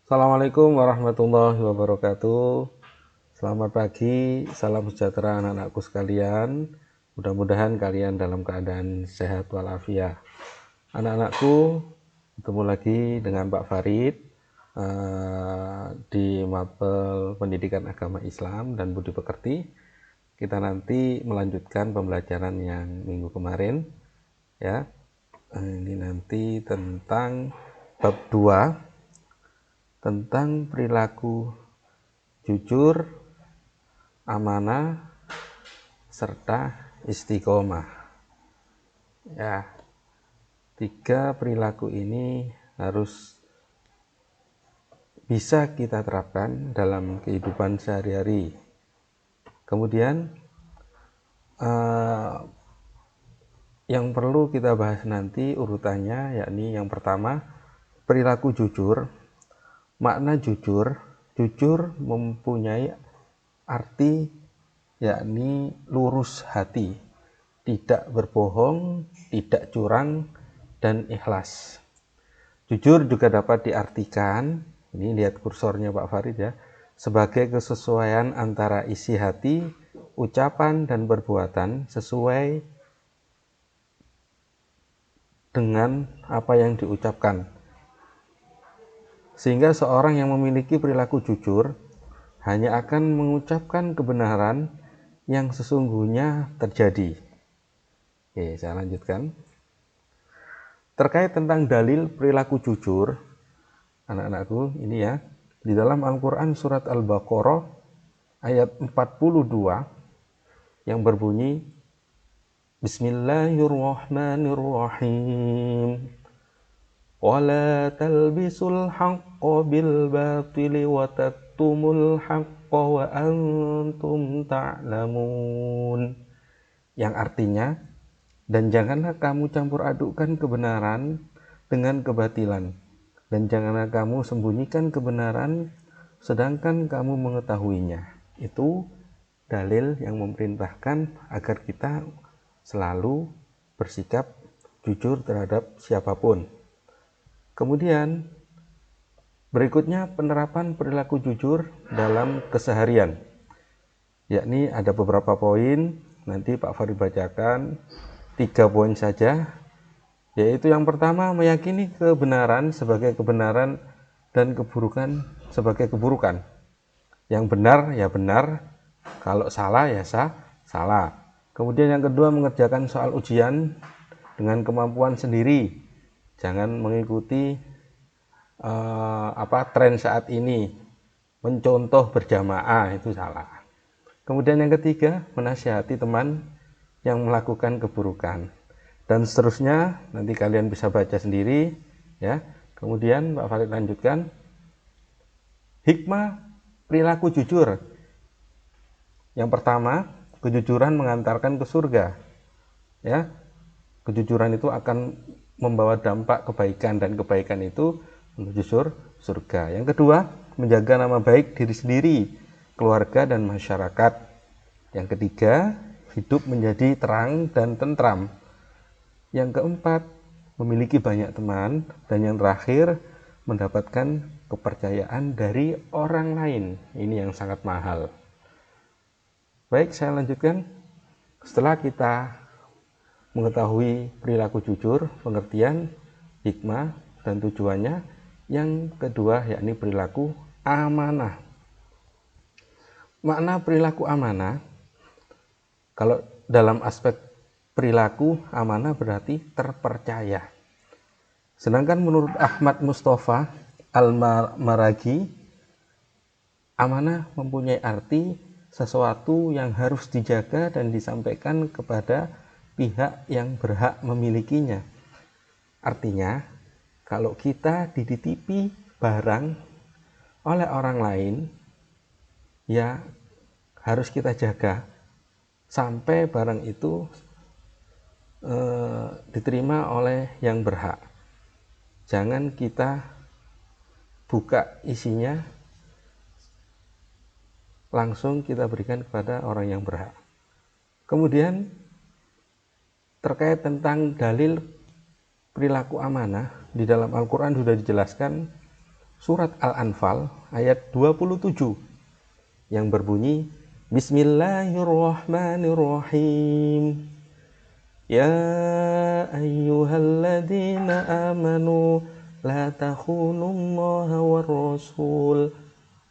Assalamualaikum warahmatullahi wabarakatuh. Selamat pagi, salam sejahtera anak-anakku sekalian. Mudah-mudahan kalian dalam keadaan sehat walafiat. Anak-anakku, ketemu lagi dengan Pak Farid di Mapel Pendidikan Agama Islam dan Budi Pekerti. Kita nanti melanjutkan pembelajaran yang minggu kemarin, ya. Ini nanti tentang bab 2 tentang perilaku jujur, amanah, serta istiqomah. Ya, 3 perilaku ini harus bisa kita terapkan dalam kehidupan sehari-hari. Kemudian yang perlu kita bahas nanti urutannya, yakni yang pertama, perilaku jujur. Makna jujur, jujur mempunyai arti yakni lurus hati, tidak berbohong, tidak curang, dan ikhlas. Jujur juga dapat diartikan, ini lihat kursornya Pak Farid ya, sebagai kesesuaian antara isi hati, ucapan, dan perbuatan sesuai dengan apa yang diucapkan. Sehingga seorang yang memiliki perilaku jujur hanya akan mengucapkan kebenaran yang sesungguhnya terjadi. Oke, saya lanjutkan. Terkait tentang dalil perilaku jujur, anak-anakku, ini ya, di dalam Al-Quran surat Al-Baqarah ayat 42 yang berbunyi, Bismillahirrahmanirrahim. Wala talbisul haqqa bil batili wa taktumul haqqa wa antum ta'lamun. Yang artinya, dan janganlah kamu campur adukkan kebenaran dengan kebatilan, dan janganlah kamu sembunyikan kebenaran sedangkan kamu mengetahuinya. Itu dalil yang memerintahkan agar kita selalu bersikap jujur terhadap siapapun. Kemudian berikutnya penerapan perilaku jujur dalam keseharian, yakni ada beberapa poin, nanti Pak Farid bacakan 3 poin saja, yaitu yang pertama, meyakini kebenaran sebagai kebenaran dan keburukan sebagai keburukan. Yang benar ya benar, kalau salah ya salah. Kemudian yang kedua, mengerjakan soal ujian dengan kemampuan sendiri, jangan mengikuti tren saat ini, mencontoh berjamaah, itu salah. Kemudian yang ketiga, menasihati teman yang melakukan keburukan, dan seterusnya, nanti kalian bisa baca sendiri ya. Kemudian Pak Farid lanjutkan, hikmah perilaku jujur. Yang pertama, kejujuran mengantarkan ke surga ya. Kejujuran itu akan membawa dampak kebaikan, dan kebaikan itu menuju surga. Yang kedua, menjaga nama baik diri sendiri, keluarga, dan masyarakat. Yang ketiga, hidup menjadi terang dan tentram. Yang keempat, memiliki banyak teman. Dan yang terakhir, mendapatkan kepercayaan dari orang lain. Ini yang sangat mahal. Baik, saya lanjutkan. Setelah kita mengetahui perilaku jujur, pengertian, hikmah, dan tujuannya, yang kedua yakni perilaku amanah. Makna perilaku amanah, kalau dalam aspek perilaku, amanah berarti terpercaya. Sedangkan menurut Ahmad Mustafa Al-Maragi, amanah mempunyai arti sesuatu yang harus dijaga dan disampaikan kepada pihak yang berhak memilikinya. Artinya, kalau kita dititipi barang oleh orang lain, ya harus kita jaga sampai barang itu diterima oleh yang berhak. Jangan kita buka isinya, langsung kita berikan kepada orang yang berhak. Kemudian terkait tentang dalil perilaku amanah, di dalam Al-Quran sudah dijelaskan surat Al-Anfal ayat 27 yang berbunyi Bismillahirrahmanirrahim. Ya ayyuhalladzina amanu la takhunullaha war-rasul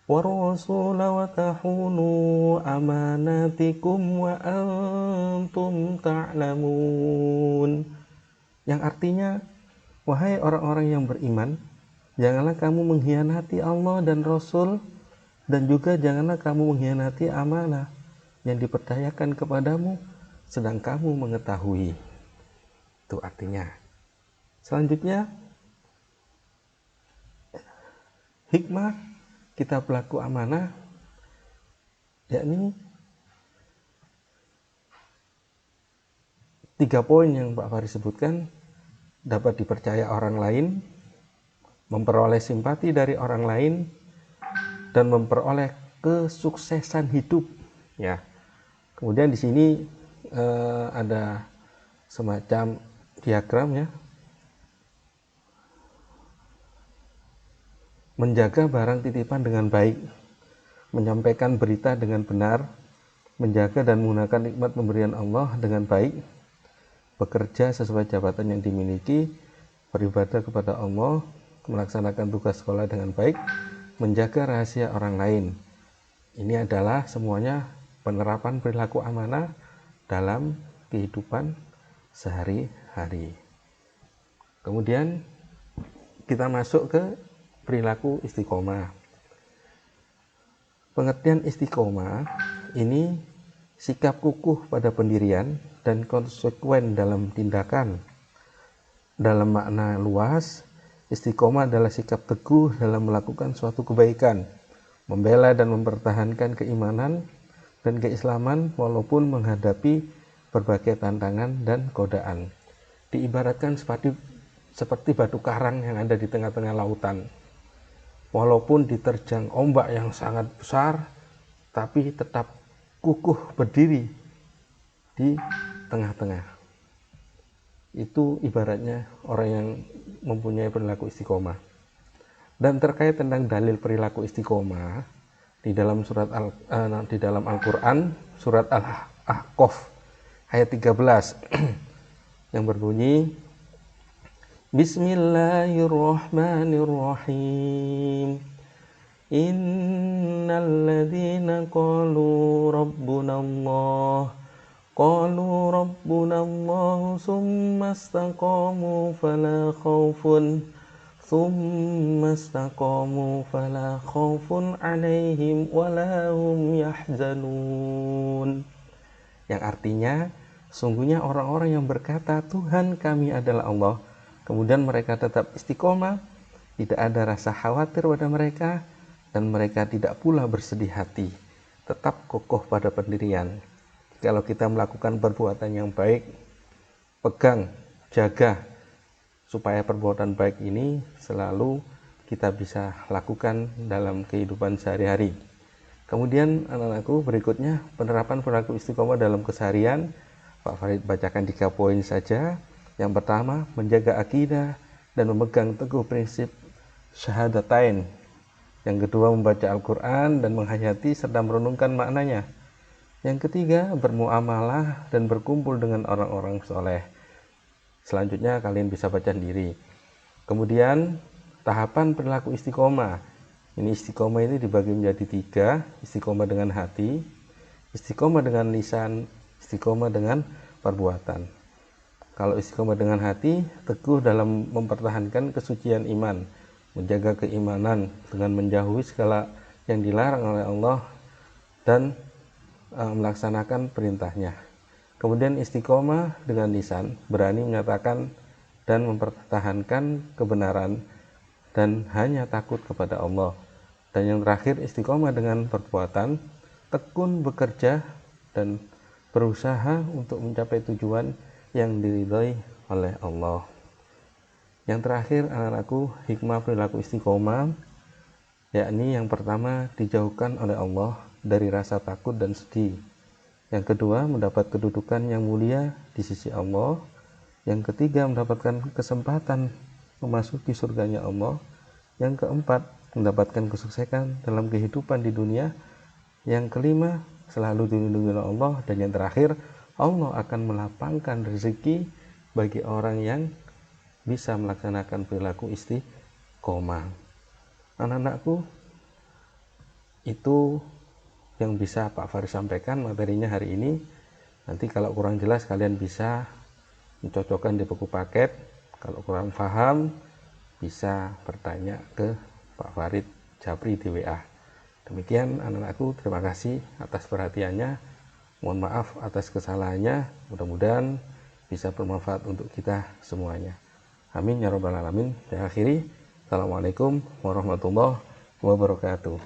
wa tahunu amanatikum wa antum ta'lamun. Yang artinya, wahai orang-orang yang beriman, janganlah kamu mengkhianati Allah dan Rasul, dan juga janganlah kamu mengkhianati amanah yang dipercayakan kepadamu sedang kamu mengetahui. Itu artinya. Selanjutnya, hikmah kita pelaku amanah, yakni 3 poin yang Pak Faris sebutkan: dapat dipercaya orang lain, memperoleh simpati dari orang lain, dan memperoleh kesuksesan hidup. Ya. Kemudian di sini ada semacam diagram, ya. Menjaga barang titipan dengan baik, menyampaikan berita dengan benar, menjaga dan menggunakan nikmat pemberian Allah dengan baik, bekerja sesuai jabatan yang dimiliki, beribadah kepada Allah, melaksanakan tugas sekolah dengan baik, menjaga rahasia orang lain. Ini adalah semuanya penerapan perilaku amanah dalam kehidupan sehari-hari. Kemudian kita masuk ke perilaku istiqomah. Pengertian istiqomah ini sikap kukuh pada pendirian dan konsekuen dalam tindakan. Dalam makna luas, istiqomah adalah sikap teguh dalam melakukan suatu kebaikan, membela dan mempertahankan keimanan dan keislaman walaupun menghadapi berbagai tantangan dan godaan. Diibaratkan seperti batu karang yang ada di tengah-tengah lautan. Walaupun diterjang ombak yang sangat besar, tapi tetap kukuh berdiri di tengah-tengah. Itu ibaratnya orang yang mempunyai perilaku istiqomah. Dan terkait tentang dalil perilaku istiqomah di dalam Al-Qur'an, surat Al-Ahqaf ayat 13 yang berbunyi Bismillahirrahmanirrahim. Innal ladzina qalu rabbunallah summa istaqamu fala khaufun alaihim wala hum yahzanun. Yang artinya, sungguhnya orang-orang yang berkata Tuhan kami adalah Allah, kemudian mereka tetap istiqomah, tidak ada rasa khawatir pada mereka, dan mereka tidak pula bersedih hati, tetap kokoh pada pendirian. Kalau kita melakukan perbuatan yang baik, pegang, jaga, supaya perbuatan baik ini selalu kita bisa lakukan dalam kehidupan sehari-hari. Kemudian anak-anakku, berikutnya penerapan perilaku istiqomah dalam keseharian. Pak Farid bacakan 3 poin saja. Yang pertama, menjaga akidah dan memegang teguh prinsip syahadatain. Yang kedua, membaca Al-Quran dan menghayati serta merenungkan maknanya. Yang ketiga, bermuamalah dan berkumpul dengan orang-orang soleh. Selanjutnya kalian bisa baca sendiri. Kemudian tahapan perilaku istiqomah. Ini istiqomah ini dibagi menjadi 3. Istiqomah dengan hati, istiqomah dengan lisan, istiqomah dengan perbuatan. Kalau istiqomah dengan hati, teguh dalam mempertahankan kesucian iman, menjaga keimanan dengan menjauhi segala yang dilarang oleh Allah dan melaksanakan perintahnya. Kemudian istiqomah dengan lisan, berani menyatakan dan mempertahankan kebenaran dan hanya takut kepada Allah. Dan yang terakhir, istiqomah dengan perbuatan, tekun bekerja dan berusaha untuk mencapai tujuan yang diridhai oleh Allah. Yang terakhir, anak-anakku, hikmah perilaku istiqomah, yakni yang pertama, dijauhkan oleh Allah dari rasa takut dan sedih. Yang kedua, mendapat kedudukan yang mulia di sisi Allah. Yang ketiga, mendapatkan kesempatan memasuki surganya Allah. Yang keempat, mendapatkan kesuksesan dalam kehidupan di dunia. Yang kelima, selalu dilindungi oleh Allah. Dan yang terakhir, Allah akan melapangkan rezeki bagi orang yang bisa melaksanakan perilaku istiqomah. Anak-anakku, itu yang bisa Pak Faris sampaikan materinya hari ini. Nanti kalau kurang jelas kalian bisa mencocokkan di buku paket. Kalau kurang paham bisa bertanya ke Pak Farid Japri di WA. Demikian anak-anakku, terima kasih atas perhatiannya. Mohon maaf atas kesalahannya. Mudah-mudahan bisa bermanfaat untuk kita semuanya. Amin ya rabbal alamin. Saya akhiri. Assalamualaikum warahmatullahi wabarakatuh.